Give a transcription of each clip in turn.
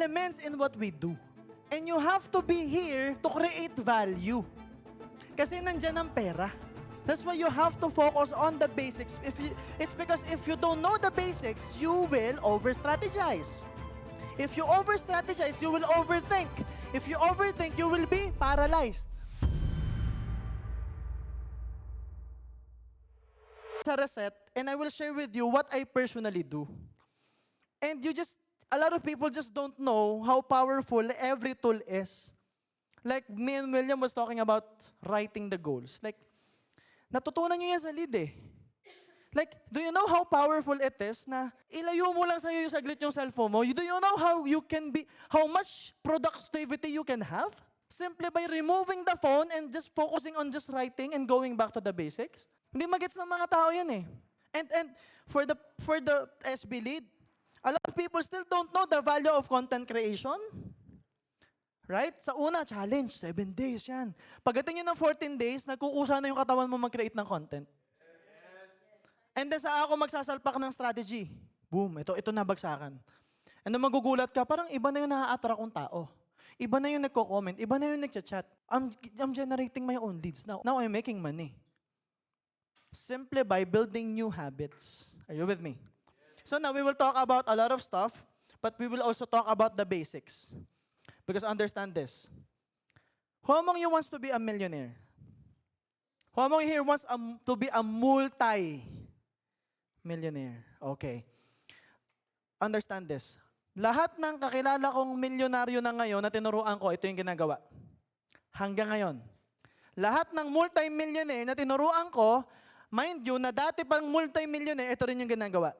elements in what we do. And you have to be here to create value. Kasi nandyan ang pera. That's why you have to focus on the basics. It's because if you don't know the basics, you will over-strategize. If you over-strategize, you will overthink. If you overthink, you will be paralyzed. Sa reset, and I will share with you what I personally do. And a lot of people just don't know how powerful every tool is. Like, me and William was talking about writing the goals. Like, natutunan nyo yan sa lead eh. Like, do you know how powerful it is na ilayo mo lang sa'yo yung saglit yung cellphone mo? Do you know how much productivity you can have? Simply by removing the phone and just focusing on just writing and going back to the basics. Hindi magets ng mga tao yan eh. And for the SB lead, a lot of people still don't know the value of content creation. Right? Sa una, challenge, 7 days yan. Pagdating yun ng 14 days, nagkukusa na yung katawan mo mag-create ng content. And then sa ako magsasalpak ng strategy. Boom, ito nabagsakan. And then magugulat ka, parang iba na yung na-attract kong tao. Iba na yung nagko-comment, iba na yung nagchat-chat. I'm generating my own leads now. Now I'm making money. Simply by building new habits. Are you with me? So now we will talk about a lot of stuff, but we will also talk about the basics. Because understand this. Who among you wants to be a millionaire? Who among you here wants to be a multi-millionaire? Okay. Understand this. Lahat ng kakilala kong milyonaryo na ngayon na tinuruan ko, ito yung ginagawa. Hanggang ngayon. Lahat ng multi-millionaire na tinuruan ko, mind you, na dati pang multi-millionaire, ito rin yung ginagawa.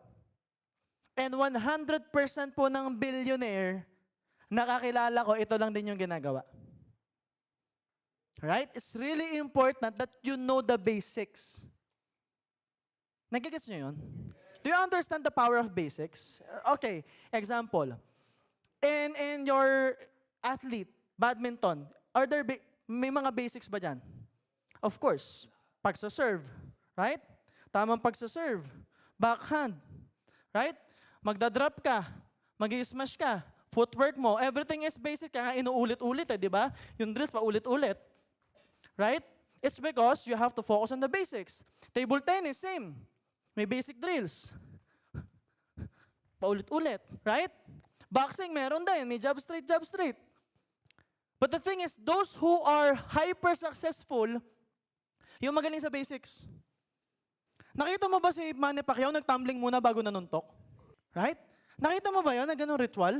And 100% po ng billionaire, nakakilala ko, ito lang din yung ginagawa. Right? It's really important that you know the basics. Nagigets nyo yun? Do you understand the power of basics? Okay, example. In your athlete, badminton, may mga basics ba dyan? Of course, pagsaserve. Right? Tamang pagsaserve. Backhand. Right? Magdadrop ka. Mag-i-smash ka. Footwork mo. Everything is basic. Kaya inuulit-ulit di ba? Yung drills pa ulit-ulit. Right? It's because you have to focus on the basics. Table tennis, same. May basic drills. Paulit-ulit. Right? Boxing, meron din. May jab straight, jab straight. But the thing is, those who are hyper-successful, yung magaling sa basics. Nakita mo ba si Manny Pacquiao nagtumbling muna bago nanuntok? Right? Nakita mo ba yun na ganun ritual?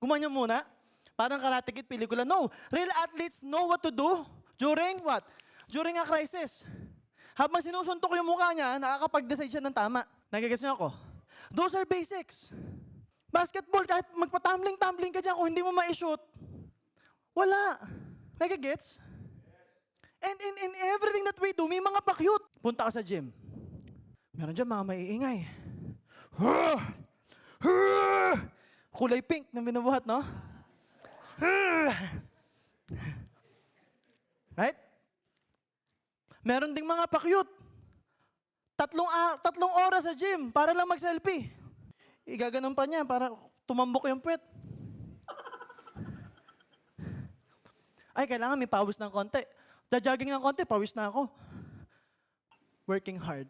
Gumanya muna. Parang Karate Kid pelikula. No. Real athletes know what to do during what? During a crisis. Habang sinusuntok yung mukha niya, nakakapag-decide siya ng tama. Nagigets niyo ako? Those are basics. Basketball, kahit magpa-tumbling-tumbling ka dyan, kung hindi mo ma-shoot, wala. Nagigets? And in everything that we do, may mga pakyut. Punta ka sa gym. Meron dyan mga maiingay. Kulay pink na binubuhat, no? Right? Meron ding mga pakyut. Tatlong oras sa gym para lang mag-selfie. Igaganon pa niya para tumambok yung puwet. Ay, kailangan may pawis ng konti. Jogging ng konti, pawis na ako. Working hard.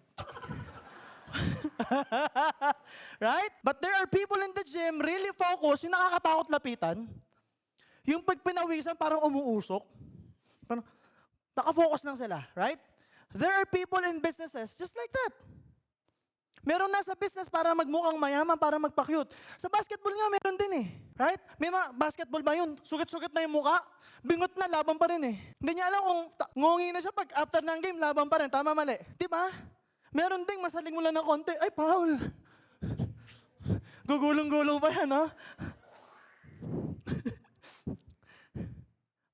Right? But there are people in the gym really focused, yung nakakatakot lapitan. Yung pag pinawisan, parang umuusok. Parang, nakafocus lang sila. Right? There are people in businesses just like that. Meron na sa business para magmukhang mayaman, para magpa-cute. Sa basketball nga, meron din eh. Right? May mga basketball ba yun? Sugat-sugat na yung mukha. Bingot na, laban pa rin eh. Hindi niya alam kung ngungi na siya pag after ng game, laban pa rin. Tama, mali. Diba? Meron ding masaling mo lang ng konti. Ay, foul. Gugulong-gulong pa yan, no?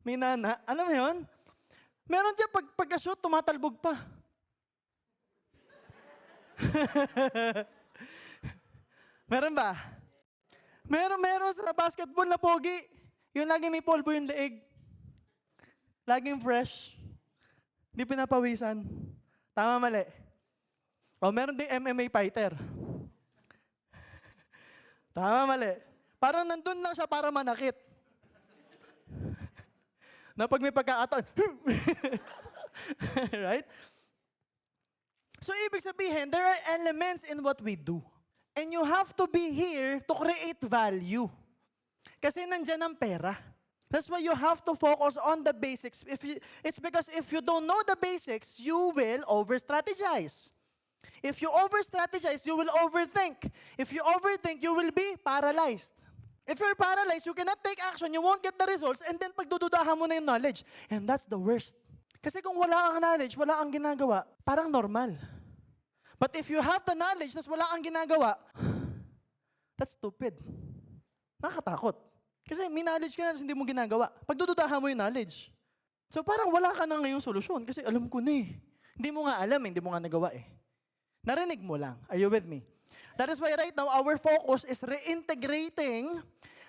May nana. Alam mo yun? Meron siya pagka-shoot, tumatalbog pa. Meron ba? Meron sa basketball na pogi. Yung laging may polvo yung leeg. Laging fresh. Hindi pinapawisan. Tama, mali. O meron din MMA fighter. Tama, mali. Parang nandun lang siya para manakit. Na pag may pagkakataon, right? So, ibig sabihin, there are elements in what we do. And you have to be here to create value. Kasi nandyan ang pera. That's why you have to focus on the basics. It's because if you don't know the basics, you will over-strategize. If you over-strategize, you will overthink. If you overthink, you will be paralyzed. If you're paralyzed, you cannot take action, you won't get the results, and then pagdududahan mo na yung knowledge. And that's the worst. Kasi kung wala kang knowledge, wala kang ginagawa, parang normal. But if you have the knowledge, tas wala kang ginagawa, that's stupid. Nakakatakot. Kasi may knowledge ka na, tas hindi mo ginagawa. Pagdududahan mo yung knowledge. So parang wala ka na ngayong solusyon, kasi alam ko na eh. Hindi mo nga alam, hindi mo nga nagawa eh. Narinig mo lang. Are you with me? That is why right now, our focus is reintegrating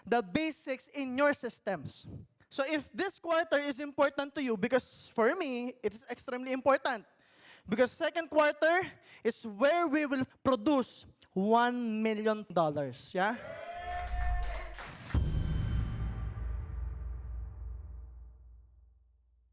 the basics in your systems. So if this quarter is important to you, because for me, it is extremely important. Because second quarter is where we will produce $1 million. Yeah?